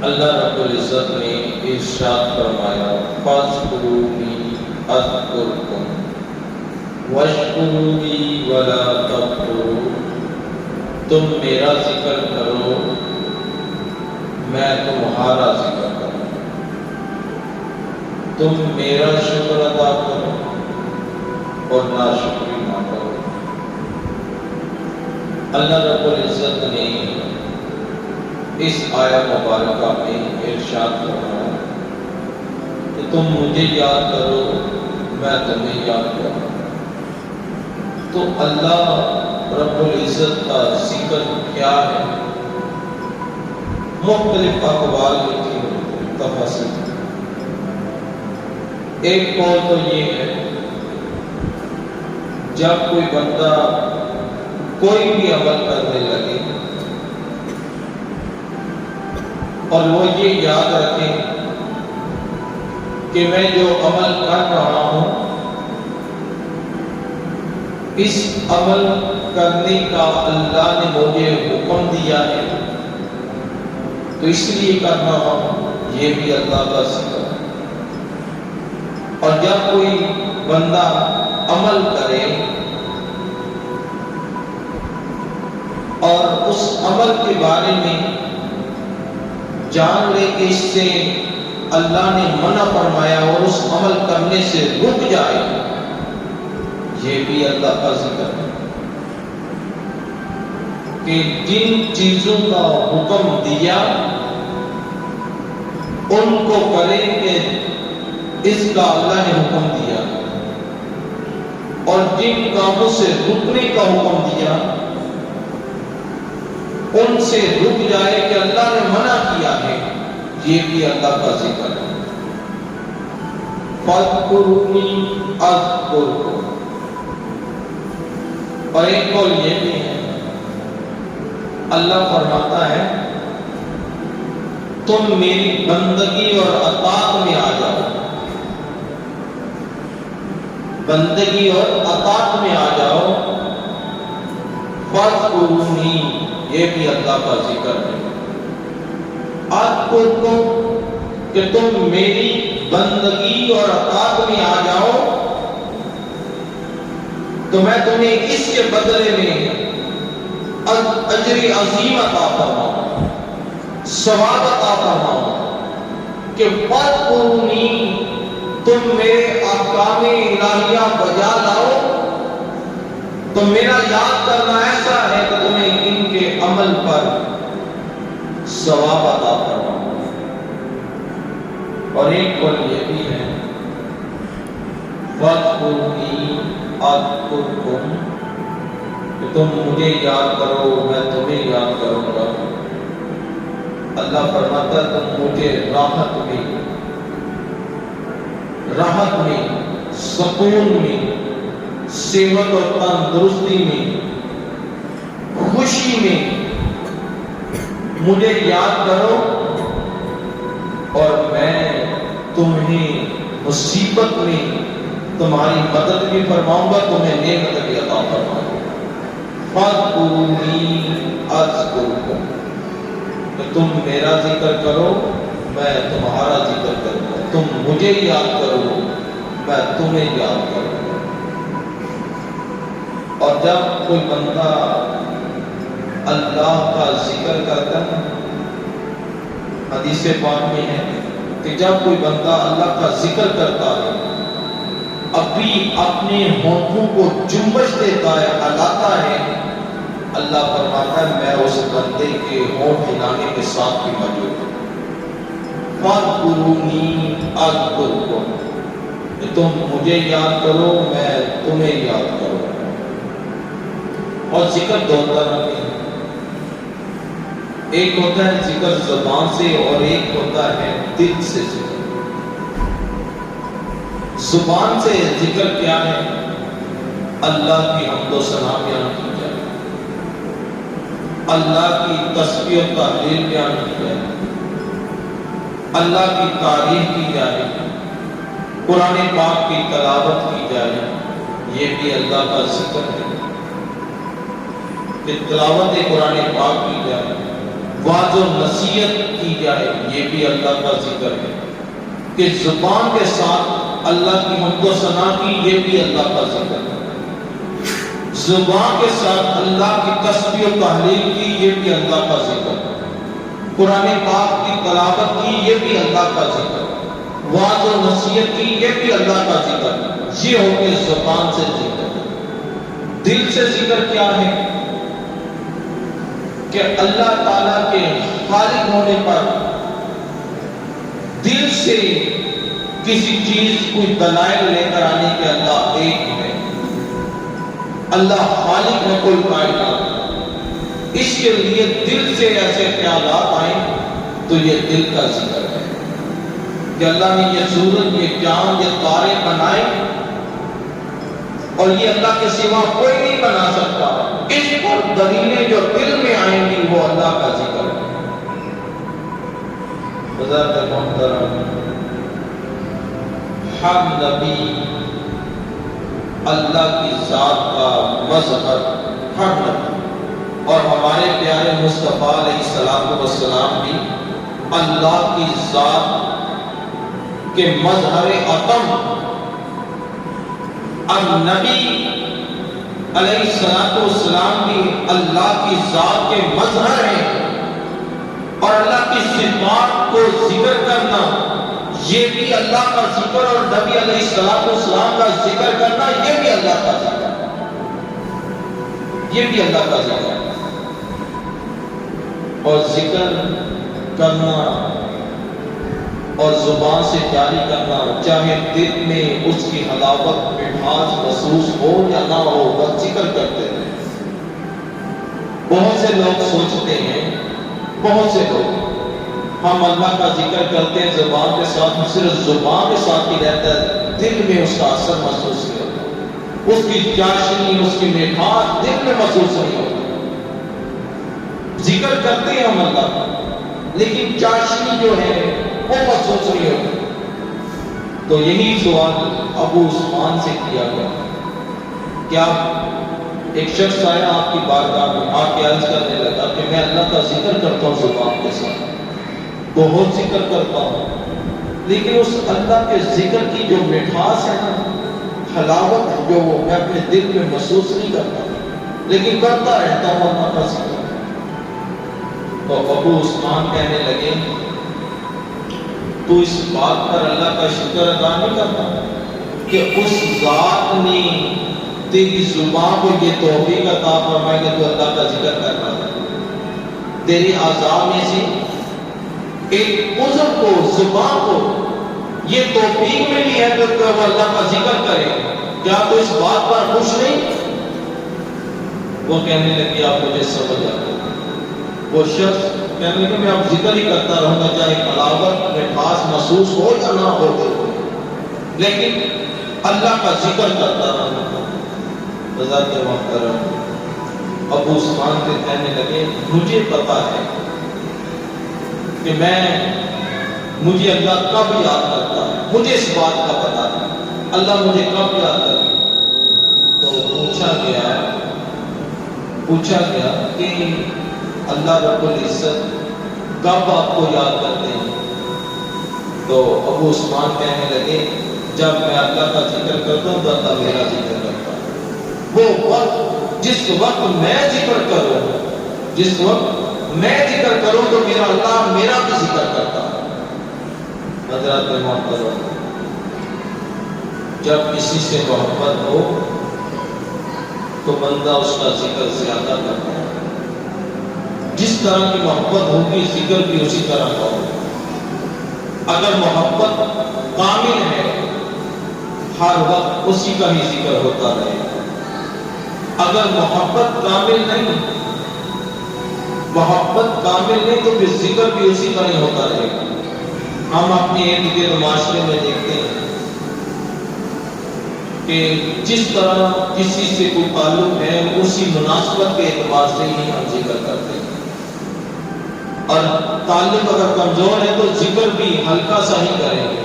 اللہ رب العزت نے ارشاد فرمایا فاذکرونی اذکرکم واشکروا لی ولا تکفرون، تم میرا ذکر کرو میں تمہارا ذکر کروں، تم میرا شکر ادا کرو اور ناشکری نہ کرو۔ اللہ رب العزت نے اس آیت مبارکہ میں ارشاد فرمایا کہ تم مجھے یاد کرو میں تمہیں یاد کروں۔ تو اللہ رب العزت کا ذکر کیا ہے؟ مختلف اقوال لکھی ہوئی تفصیل۔ ایک قول تو یہ ہے جب کوئی بندہ کوئی بھی عمل کرنے لگے اور وہ یہ یاد رکھے کہ میں جو عمل کر رہا ہوں اس عمل کرنے کا اللہ نے مجھے حکم دیا ہے تو اس لیے کر رہا ہوں، یہ بھی اللہ کا ذکر ہے۔ اور جب کوئی بندہ عمل کرے اور اس عمل کے بارے میں جان لے کہ اس سے اللہ نے منع فرمایا اور اس عمل کرنے سے رک جائے، یہ بھی اللہ کا ذکر ہے کہ جن چیزوں کا حکم دیا ان کو کرے کہ اس کا اللہ نے حکم دیا، اور جن کاموں سے رکنے کا حکم دیا ان سے رک جائے کہ اللہ نے منع کیا ہے، یہ بھی اللہ کا ذکر ہے۔ فاذکرونی اذکرکم۔ اور ایک قول یہ بھی ہے، اللہ فرماتا ہے تم میری بندگی اور اطاعت میں آ جاؤ، بندگی اور اطاعت میں آ جاؤ۔ فاذکرونی، یہ بھی اللہ کا ذکر ہے۔ اذکرکم، کہ تم میری بندگی اور اطاعت میں آ جاؤ تو میں تمہیں اس کے بدلے میں اجر عظیم عطا فرماؤں، ثواب عطا فرماؤں کہ فاذکرونی، تم میرے احکام الہیہ بجا لاؤ تو میرا یاد کرنا ایسا ہے کہ تمہیں ان کے عمل پر ثواب عطا فرماؤں۔ اور ایک قول یہ بھی ہے فاذکرونی اذکرکم، کہ تم مجھے یاد کرو میں تمہیں یاد کروں گا۔ اللہ فرماتا ہے تم مجھے راحت میں، سکون میں، صحت اور تندرستی میں، خوشی میں مجھے یاد کرو اور میں تمہیں مصیبت میں تمہاری مدد بھی فرماؤں گا، تمہیں نعمت بھی عطا فرماؤں گا۔ فاذکرونی اذکرکم، کہ تم میرا ذکر کرو میں تمہارا ذکر کروں گا، تم مجھے یاد کرو میں تمہیں یاد کروں گا۔ اور جب کوئی بندہ اللہ کا ذکر کرتا ہے، حدیث پاک میں ہے کہ جب کوئی بندہ اللہ کا ذکر کرتا ہے ابھی اپنے ہونٹوں کو جنبش دیتا ہے، ہلاتا ہے، اللہ فرماتا ہے میں اس بندے کے ہونٹ ہلانے کے ساتھ بھی موجود ہوں۔ فاذکرونی اذکرکم، کہ تم مجھے یاد کرو میں تمہیں یاد کروں۔ اور ذکر دو طرح کے ہیں، ایک ہوتا ہے ذکر زبان سے اور ایک ہوتا ہے دل سے ذکر۔ زبان سے ذکر کیا ہے؟ اللہ کی حمد و ثنا بیان کی جائے، اللہ کی تسبیح و تحلیل بیان کی جائے، اللہ کی تعریف کی جائے، قرآن پاک کی تلاوت کی جائے، یہ بھی اللہ کا ذکر ہے کہ تلاوت قرآن پاک کی جائے، واضح و نصیحت کی جائے، یہ بھی اللہ کا ذکر ہے، کہ زبان کے ساتھ اللہ کی حمد و ثنا کی، یہ بھی اللہ کا ذکر ہے، زبان کے ساتھ اللہ کی تسبیح و تحلیل کی، یہ بھی اللہ کا ذکر ہے، قرآن پاک کی تلاوت کی، یہ بھی اللہ کا ذکر ہے، واضح و نصیحت کی، یہ بھی اللہ کا ذکر ہے۔ یہ ہو کے زبان سے ذکر۔ دل سے ذکر کیا ہے؟ کہ اللہ تعالیٰ کے خالق ہونے پر دل سے کسی چیز کوئی دلائل لے کر آنے کے اللہ ایک ہے، اللہ خالق ہے کوئی کائنات، اس کے لیے دل سے ایسے خیالات آئیں تو یہ دل کا ذکر ہے کہ اللہ نے یہ سورج، یہ چاند، یہ تارے بنائے اور یہ اللہ کے سوا کوئی نہیں بنا سکتا، اس پر دلیلیں جو دل میں آئیں گی وہ اللہ کا ذکر ہے۔ حضرت محترم، ہر نبی اللہ کی ذات کا مظہر، ہر نبی، اور ہمارے پیارے مصطفیٰ علیہ السلام بھی اللہ کی ذات کے مظہر اتم، النبی علیہ السلام بھی اللہ کی ذات کے مظہر ہیں، اور اللہ کی صفات کو ذکر کرنا یہ بھی اللہ کا ذکر، اور نبی علیہ السلام کا ذکر کرنا یہ بھی اللہ کا ذکر، یہ بھی اللہ کا ذکر، اور ذکر کرنا اور زبان سے جاری کرنا، چاہے دل میں اس کی حلاوت مٹھاس محسوس ہو یا نہ ہو، بس ذکر کرتے ہیں۔ بہت سے لوگ سوچتے ہیں، بہت سے لوگ، ہم اللہ کا ذکر کرتے ہیں زبان کے ساتھ، صرف زبان کے ساتھ ہی رہتا ہے، دل میں اس کا اثر محسوس نہیں ہوتا، اس کی چاشنی، اس کی مٹھاس دل میں محسوس نہیں ہوتی۔ ذکر کرتے ہیں ہم اللہ کا، لیکن چاشنی جو ہے وہ محسوس نہیں ہوتی۔ تو یہی سوال ابو عثمان سے کیا گیا، کیا ایک شخص آیا آپ کی بارگاہ میں، آپ کے عرض کرنے لگا کہ میں اللہ کا ذکر کرتا ہوں زبان کے ساتھ، بہت ذکر کرتا ہوں، لیکن اس اللہ کے ذکر کی جو مٹھاس ہے نا، حلاوت جو میں اپنے دل میں محسوس نہیں کرتا، لیکن کرتا رہتا ہوں اللہ کا ذکر۔ تو ابو عثمان کہنے لگے، تو اس بات پر اللہ کا شکر ادا نہیں کرتا کہ اس ذات نے تیری زبان کو یہ توفیق عطا فرمائی کہ تو اللہ کا ذکر کرنا ہے، تیری اعضاء میں سے ایک عضو کو، زبان کو یہ توفیق ملی ہے کہ وہ اللہ کا ذکر کرے، کیا تو اس بات پر خوش نہیں؟ وہ کہنے لگی آپ مجھے سمجھ آتا، وہ شخص کہنے لگا میں اب ذکر ہی کرتا رہوں گا، چاہے حلاوت مٹھاس محسوس ہو یا نہ ہو، لیکن اللہ کا ذکر کرتا رہوں گا۔ حضرت محترم ابو عثمان کے کہنے لگے، مجھے پتا ہے کہ مجھے اللہ کب یاد کرتا ہے، مجھے اس بات کا پتا ہے اللہ مجھے کب یاد کرتا ہے۔ تو پوچھا گیا کہ اللہ رب العزت کب آپ کو یاد کرتے ہیں؟ تو ابو عثمان کہنے لگے، جب میں اللہ کا ذکر کرتا ہوں تو اللہ میرا ذکر کرتا ہے۔ وہ وقت جس وقت میں ذکر کروں، جس وقت میں ذکر کروں تو میرا اللہ میرا بھی ذکر کرتا ہے۔ حضرات محترم، جب کسی سے محبت ہو تو بندہ اس کا ذکر زیادہ کرتا ہے، جس طرح کی محبت ہوگی ذکر بھی اسی طرح کا ہوگا۔ اگر محبت کامل ہے ہر وقت اسی کا ہی ذکر ہوتا رہے، اگر محبت کامل نہیں تو پھر ذکر بھی اسی کا نہیں ہوتا رہے گا۔ ہم اپنے ارد گرد معاشرے میں دیکھتے ہیں کہ جس طرح کسی سے کوئی تعلق ہے اسی مناسبت کے اعتبار سے ہی ہم ذکر کرتے ہیں، اور تعلق اگر کمزور ہے تو ذکر بھی ہلکا سا ہی کریں گے۔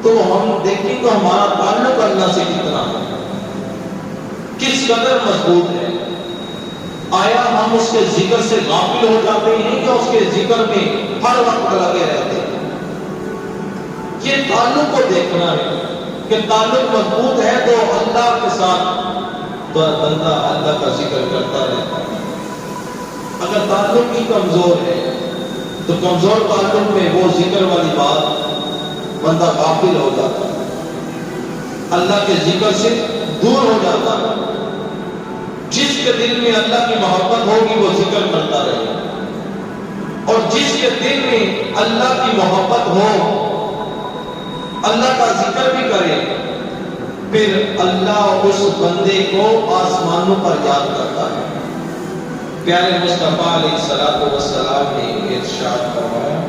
تو ہم دیکھیں تو ہمارا تعلق اللہ سے کتنا ہے، کس قدر مضبوط ہے۔ آیا ہم اس کے ذکر سے غافل ہو جاتے ہیں یا اس کے ذکر میں ہر وقت لگے رہتے ہیں؟ یہ تعلق کو دیکھنا ہے کہ تعلق مضبوط ہے تو اللہ کے ساتھ تو بندہ اللہ کا ذکر کرتا رہتا ہے۔ اگر تعلق ہی کمزور ہے تو کمزور تعلق میں وہ ذکر والی بات بندہ غافل ہو جاتا ہے، اللہ کے ذکر سے دور ہو جاتا ہے۔ جس کے دل میں اللہ کی محبت ہوگی وہ ذکر کرتا رہے، اور جس کے دل میں اللہ کی محبت ہو اللہ کا ذکر بھی کرے، پھر اللہ اس بندے کو آسمانوں پر یاد کرتا ہے۔ پیارے مصطفیٰ علیہ الصلوۃ والسلام نے ارشاد فرمایا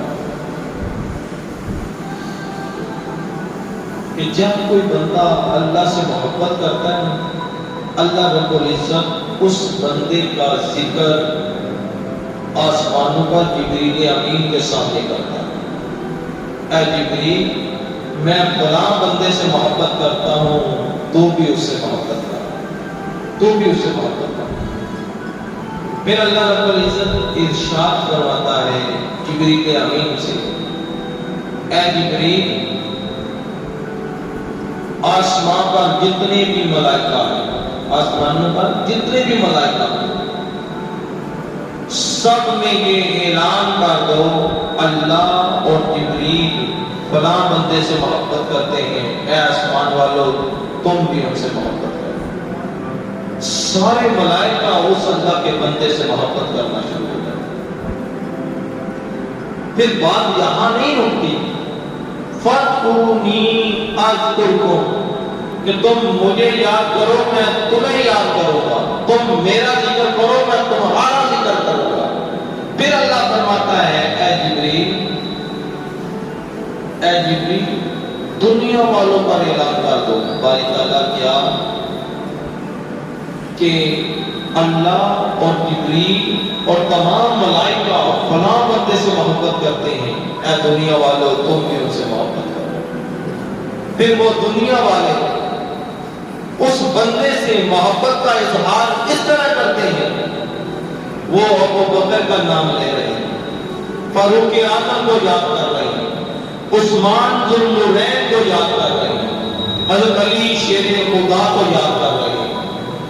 کہ جب کوئی بندہ اللہ سے محبت کرتا ہے، اللہ رب العزت اس بندے کا ذکر آسمانوں پر جبریل امین کے سامنے کرتا ہے۔ اے جبریل، میں فلاں بندے سے محبت کرتا ہوں، تو بھی اس سے محبت کر، تو بھی اس سے محبت کر۔ پھر اللہ رب العزت ارشاد فرماتا ہے جبریل امین سے، اے جبریل، آسمان پر جتنے بھی ملائکہ ہیں، آسمانوں پر جتنے بھی ملائکہ ہیں، سب میں یہ اعلان کر دو اللہ اور جبریل فلاں بندے سے محبت کرتے ہیں، اے آسمان والو تم بھی ان سے محبت کرو۔ سارے ملائکہ اس اللہ کے بندے سے محبت کرنا شروع ہو جائے۔ پھر بات یہاں نہیں رکتی، فَاذْكُرُونِی أَذْكُرْکُم، کہ تم مجھے یاد کرو میں تمہیں یاد کروں گا، تم میرا ذکر کرو میں تمہارا ذکر کروں گا۔ پھر اللہ فرماتا ہے اے جبریل، اے جبریل دنیا والوں پر اعلان کر دو، باری تعالیٰ کیا کہ اللہ اور جبریل اور تمام ملائکہ فلاں بندے سے محبت کرتے ہیں، اے دنیا والوں تم بھی ان سے محبت کرو۔ پھر وہ دنیا والے اس بندے سے محبت کا اظہار اس طرح کرتے ہیں، وہ ابو بکر کا نام لے رہے ہیں، فاروق اعظم کو یاد کر رہے ہیں، عثمان ذو النورین کو یاد کر رہے ہیں، حضرت علی شیر خدا کو یاد کر رہے ہیں،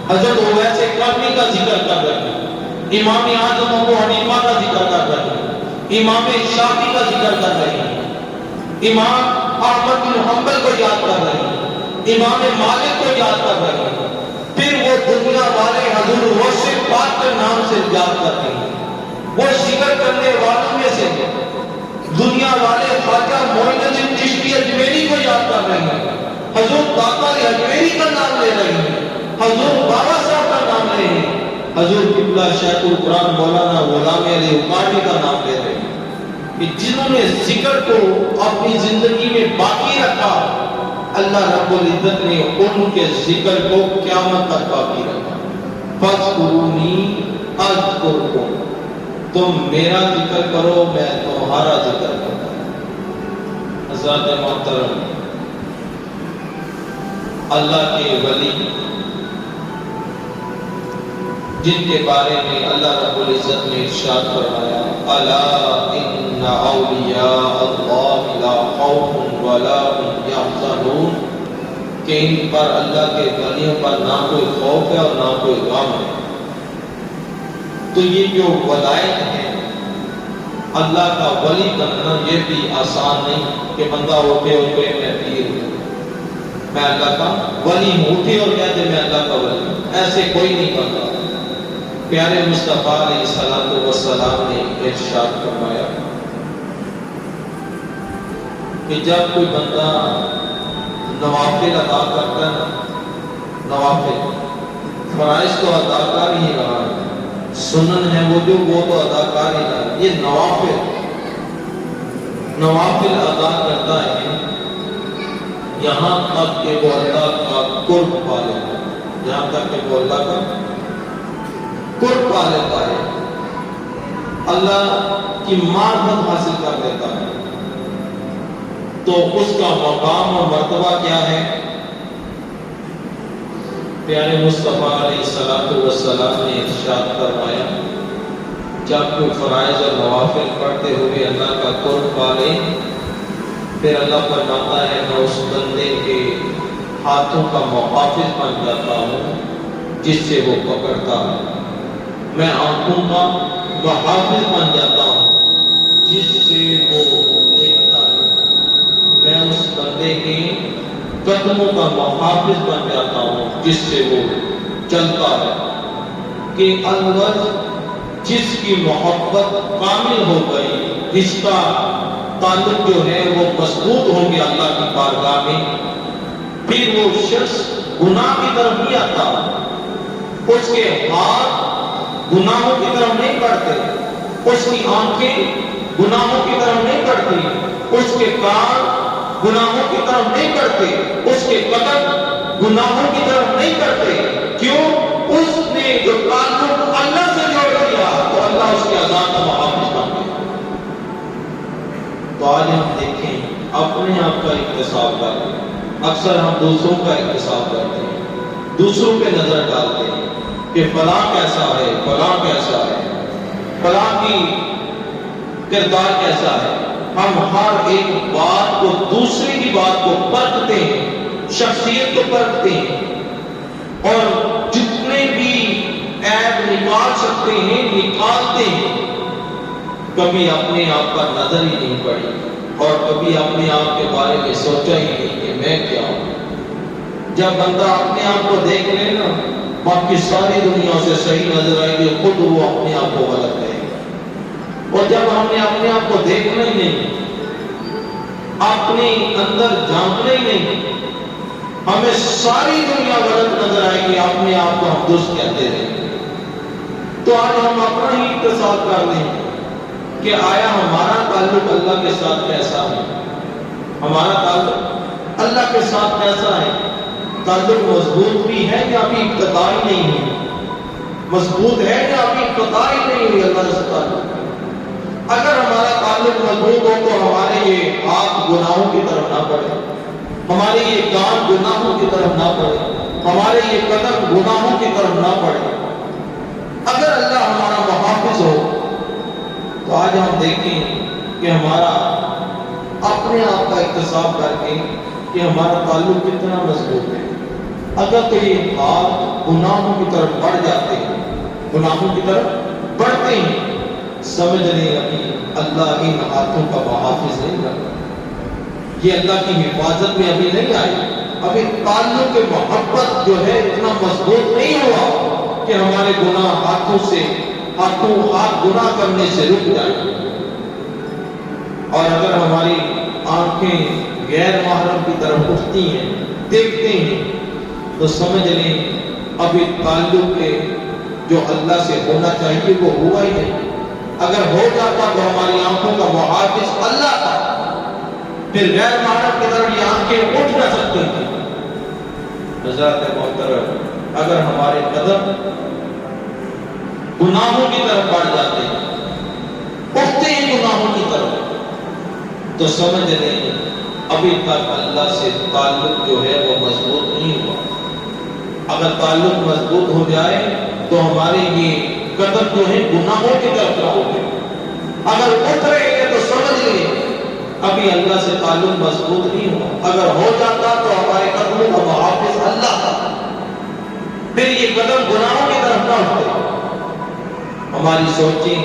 حضرت اویس قرنی کا ذکر کر رہے ہیں، امام اعظم ابو حنیفہ کا ذکر کر رہے ہیں، امام شافعی کا ذکر کر رہے ہیں، امام احمد بن حنبل کو یاد کر رہے ہیں، امام مالک کو یاد کر رہے ہیں۔ پھر وہ دنیا والے حضور غوث پاک کے نام سے یاد کرتے ہیں، وہ ذکر کرنے والوں میں سے دنیا والے خواجہ معین الدین چشتی اجمیری کو یاد کر رہے ہیں، حضور باقر اجمیری کا نام لے رہے ہیں، حضور بابا صاحب کا نام لے رہے ہیں، حضور قبلہ شیخ القرآن مولانا غلام علی اقاری کا نام لے رہے ہیں، کہ جنہوں نے ذکر کو اپنی زندگی میں باقی رکھا، اللہ رب العزت نے ان کے ذکر کو قیامت تک باقی رکھا۔ فَاذْكُرُونِی أَذْكُرْکُم، تم میرا ذکر کرو میں تمہارا ذکر کروں۔ حضرات محترم، اللہ کے ولی جن کے بارے میں اللہ رب العزت نے ارشاد فرمایا، الا ان اولیاء اللہ لا خوف ولا هم يحزنون، کہ ان پر اللہ کے ولیوں پر نہ کوئی خوف ہے اور نہ کوئی غم ہے۔ تو یہ جو ولایت ہے، اللہ کا ولی بننا یہ بھی آسان نہیں کہ بندہ اٹھے اور کوئی میں پیر ہوں، میں اللہ کا ولی ہوں، اٹھے اور کہتے میں اللہ کا ولی ہوں، ایسے کوئی نہیں بنتا۔ پیارے مصطفیٰ علیہ الصلوۃ والسلام نے ارشاد فرمایا کہ جب کوئی بندہ نوافل ادا کرتا ہے، نوافل فرائض تو ادا کر ہی رہا ہے، سنن ہے وہ تو ادا کر ہی رہا ہے، یہ نوافل ادا کرتا ہے یہاں تک کہ وہ اللہ کا قرب پا لیتا ہے، یہاں تک کہ وہ اللہ کا قرب پا لیتا ہے، اللہ کی معرفت حاصل کر لیتا ہے، تو اس کا مقام اور مرتبہ کیا ہے؟ پیارے مصطفیٰ علیہ السلام نے ارشاد فرمایا جب کوئی فرائض اور نوافل پڑھتے ہوئے اللہ کا قرب پالے پھر اللہ فرماتا ہے میں اس بندے کے ہاتھوں کا محافظ بن جاتا ہوں جس سے وہ پکڑتا ہے، میں آنکھوں کا محافظ بن جاتا ہوں جس سے وہ دیکھتا ہے، میں اس بندے کے قدموں کا محافظ بن جاتا ہوں جس سے وہ چلتا ہے کہ الوجھ جس کی محبت کامل ہو گئی، جس کا تعلق جو ہے وہ مضبوط ہو گیا اللہ کی بارگاہ میں، پھر وہ شخص گناہ کی طرف نہیں آتا، اس کے ہاتھ گناہوں کی طرف نہیں بڑھتے، اس کی آنکھیں گناہوں کی طرف نہیں بڑھتی، اس کے کان گناہوں کی طرف نہیں کرتے، اس کے قدم گناہوں کی طرف نہیں کرتے، کیوں؟ اس نے جو تعلق اللہ سے جوڑ دیا تو اللہ اس کے عذاب کا محافظ بن گیا۔ تو آج ہم دیکھیں اپنے آپ کا اکتساب کریں، اکثر ہم دوسروں کا اکتساب کرتے ہیں، دوسروں پہ نظر ڈالتے ہیں کہ فلاں کیسا ہے، فلاں کیسا ہے، فلاں کی کردار کیسا ہے، ہم ہر ایک بات کو دوسرے کی بات کو پرکھتے ہیں، شخصیت کو پرکھتے ہیں اور جتنے بھی عیب نکال سکتے ہیں نکالتے ہیں، کبھی اپنے آپ پر نظر ہی نہیں پڑی اور کبھی اپنے آپ کے بارے میں سوچا ہی نہیں کہ میں کیا ہوں۔ جب بندہ اپنے آپ کو دیکھ لے نا باقی ساری دنیا سے صحیح نظر آئے گی، خود وہ اپنے آپ کو غلط کہے گا۔ اور جب ہم نے اپنے آپ کو دیکھنا ہی نہیں، اپنے اندر جھانکنا ہی نہیں، ہمیں ساری دنیا غلط نظر آئے گی، اپنے آپ کو ہم درست کہتے رہیں گے۔ تو آج ہم اپنا ہی اقتصاد کر لیں کہ آیا ہمارا تعلق اللہ کے ساتھ کیسا ہے، ہمارا تعلق اللہ کے ساتھ کیسا ہے، تعلق مضبوط بھی ہے یا ابھی ابتدا ہی نہیں ہے، مضبوط ہے یا ابھی ابتدا ہی نہیں ہوئی اللہ سے تعلق۔ اگر ہمارا تعلق مضبوط ہو تو ہمارے یہ ہاتھ گناہوں کی طرف نہ بڑھے، ہمارے یہ کان گناہوں کی طرف نہ بڑھے، ہمارے یہ قدم گناہوں کی طرف نہ بڑھے۔ اگر اللہ ہمارا محافظ ہو تو آج ہم دیکھیں کہ ہمارا اپنے آپ کا اکتساب کر کے کہ ہمارا تعلق کتنا مضبوط ہے۔ اگر تو یہ ہاتھ گناہوں کی طرف بڑھ جاتے ہیں، گناہوں کی طرف بڑھتے ہیں، سمجھ لیں ابھی اللہ ان ہاتھوں کا محافظ نہیں رہا، یہ اللہ کی حفاظت میں ابھی نہیں آئی، ابھی تعلق محبت جو ہے اتنا مضبوط نہیں ہوا کہ ہمارے گناہ ہاتھ گناہ کرنے سے رک جائیں۔ اور اگر ہماری آنکھیں غیر محرم کی طرف اٹھتی ہیں، دیکھتے ہیں، تو سمجھ لیں ابھی تعلق جو اللہ سے ہونا چاہیے وہ ہوا ہی نہیں۔ اگر ہو جاتا تو ہماری آنکھوں کا محافظ اللہ تھا، پھر غیر محرم کی طرف یہ آنکھیں اٹھ نہ سکتی تھی۔ حضرات محترم، اگر ہمارے قدم گناہوں کی طرف بڑھ جاتے ہیں، اٹھتے ہیں گناہوں کی طرف، تو سمجھ لیں ابھی تک اللہ سے تعلق جو ہے وہ مضبوط نہیں ہوا۔ اگر تعلق مضبوط ہو جائے تو ہمارے یہ قدم جو ہے گناہوں کی طرف نہ ہوگے، اگر اٹھ رہے ہیں تو سمجھ لیں ابھی اللہ سے تعلق مضبوط نہیں ہوا۔ اگر ہو جاتا تو ہمارے قدموں کا محافظ اللہ تھا، پھر یہ قدم گناہوں کی طرف نہ اٹھتے۔ ہماری سوچیں،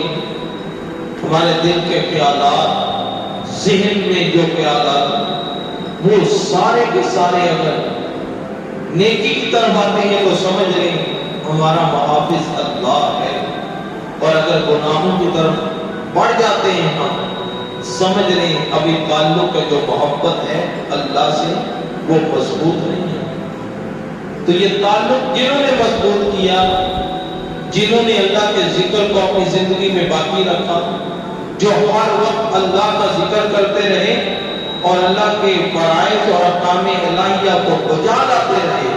ہمارے دل کے خیالات، ذہن میں جو خیالات وہ سارے کے سارے اگر نیکی کی طرف آتے ہیں تو سمجھ لیں ہمارا محافظ اللہ ہے، اور اگر گناہوں کی طرف بڑھ جاتے ہیں ہم، سمجھ لیں ابھی تعلق کا جو محبت ہے اللہ سے وہ مضبوط نہیں ہے۔ تو یہ تعلق جنہوں نے مضبوط کیا، جنہوں نے اللہ کے ذکر کو اپنی زندگی میں باقی رکھا، جو ہر وقت اللہ کا ذکر کرتے رہے اور اللہ کے فرائض اور احکام الہیہ کو بجا لاتے رہے،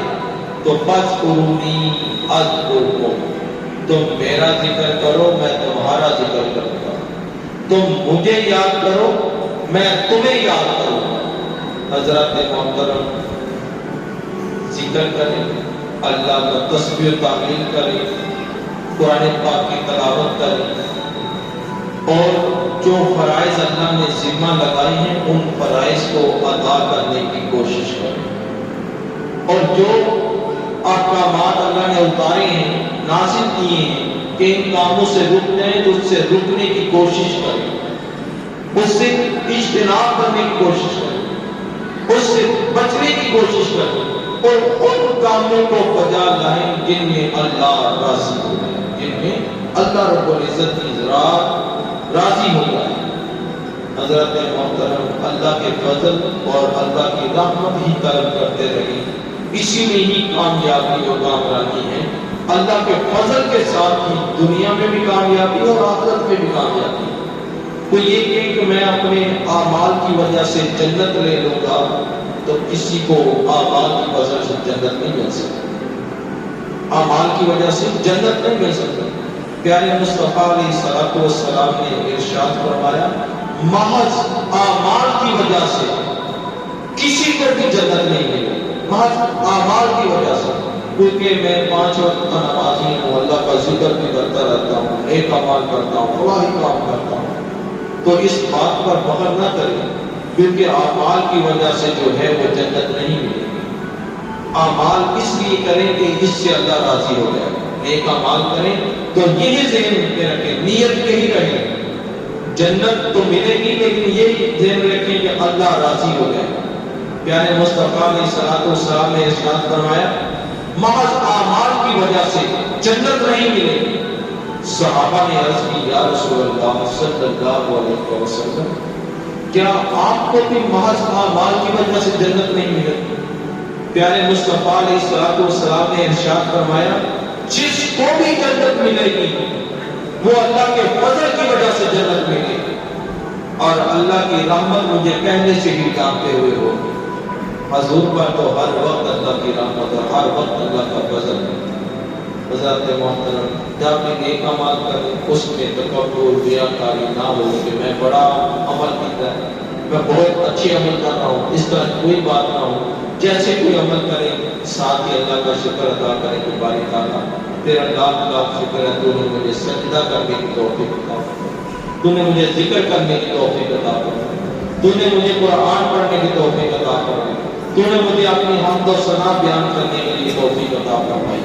تو فاذکرونی اذکرکم، تم میرا ذکر کرو میں تمہارا ذکر کروں گا، تم مجھے یاد کرو میں تمہیں یاد کروں گا۔ حضرات محترم، ذکر کریں، اللہ کا تسبیح و تحلیل کرے، قرآن پاک کی تلاوت کرے، اور جو فرائض اللہ نے ذمہ لگائے ہیں ان فرائض کو ادا کرنے کی کوشش کرے، اور جو احکامات اللہ نے اتارے ہیں، نازل کیے ہیں کہ ان کاموں سے رک جائیں تو اس سے رکنے کی کوشش کریں، اس سے اجتناب کرنے کی کوشش کریں، اس سے بچنے کی کوشش کریں، اور ان کاموں کو بجا لائیں جن میں اللہ راضی ہو جائے، جن میں اللہ رب العزت کی ذات راضی ہو جائے۔ حضرت محترم، اللہ کے فضل اور اللہ کی رحمت ہی طلب کرتے رہے، اسی میں ہی کامیابی اور کامیابی ہے۔ اللہ کے فضل کے ساتھ ہی دنیا میں بھی کامیابی اور آخرت میں بھی کامیابی۔ کوئی یہ کہے کہ میں اپنے اعمال کی وجہ سے جنت لے لوں گا، تو کسی کو اعمال کی وجہ سے جنت نہیں مل سکتی، اعمال کی وجہ سے جنت نہیں مل سکتی۔ پیارے مصطفیٰ علیہ السلام نے ارشاد فرمایا، محض اعمال کی وجہ سے کسی کو بھی جنت نہیں ملے، محض اعمال کی وجہ سے۔ کیونکہ میں 5 وقت کا نمازی ہوں، اللہ کا ذکر بھی کرتا رہتا ہوں، نیک اعمال کرتا ہوں، فلاحی کام کرتا ہوں، تو اس بات پر فخر نہ کریں، کیونکہ اعمال کی وجہ سے جو ہے وہ جنت نہیں ملے گی۔ اعمال اس لیے کریں کہ اس سے اللہ راضی ہو جائے، نیک اعمال کریں تو یہی ذہن میں رکھیں، نیت یہی رہے، جنت تو ملے گی لیکن یہی ذہن رکھیں کہ اللہ راضی ہو جائے۔ پیارے مصطفیٰ علیہ السلام نے ارشاد فرمایا، محض اعمال کی وجہ سے جنت نہیں ملے گی۔ صحابہ نے عرض کی، یا رسول اللہ صلی اللہ علیہ وسلم، کیا آپ کو بھی محض اعمال کی وجہ سے جنت نہیں ملے گی؟ پیارے مصطفیٰ علیہ السلام نے ارشاد فرمایا، جس کو بھی جنت ملے گی وہ اللہ کے فضل کی وجہ سے جنت ملے گی، اور اللہ کی رحمت مجھے کہنے سے ہی جانتے ہوئے ہوگی۔ حضور پر تو ہر وقت اللہ کی رحمت اور ہر وقت اللہ کا فضل ہے۔ حضرت محترم، جب میں نیک عمل کریں اس میں تکبر ریاکاری نہ ہو کہ میں بڑا عمل کیتا ہے، میں بہت اچھے عمل کر رہا ہوں، اس طرح کوئی بات نہ ہو۔ جیسے کوئی عمل کرے ساتھ ہی اللہ کا شکر ادا کرے کہ باری تعالیٰ تیرا لاکھ شکر ہے، تو نے مجھے سجدہ کرنے کی توفیق عطا فرمائی، تو نے مجھے ذکر کرنے کی توفیق عطا فرمائی، تو نے مجھے قرآن پڑھنے کی توفیق عطا فرمائی، تو نے مجھے اپنی حمد و ثنا بیان کرنے کے لیے توفیق عطا فرمائی۔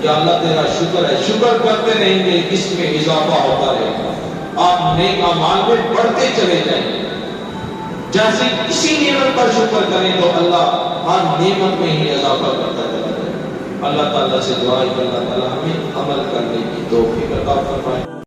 یا اللہ تیرا شکر ہے، شکر کرتے رہیں گے، اس میں اضافہ ہوتا رہے گا، آپ نیک اعمال میں بڑھتے چلے جائیں گے۔ جیسے کسی نعمت پر شکر کریں تو اللہ ہر نعمت میں ہی اضافہ کرتا چلا جائے۔ اللہ تعالیٰ سے دعا ہے کہ اللہ تعالیٰ ہمیں عمل کرنے کی توفیق عطا فرمائے۔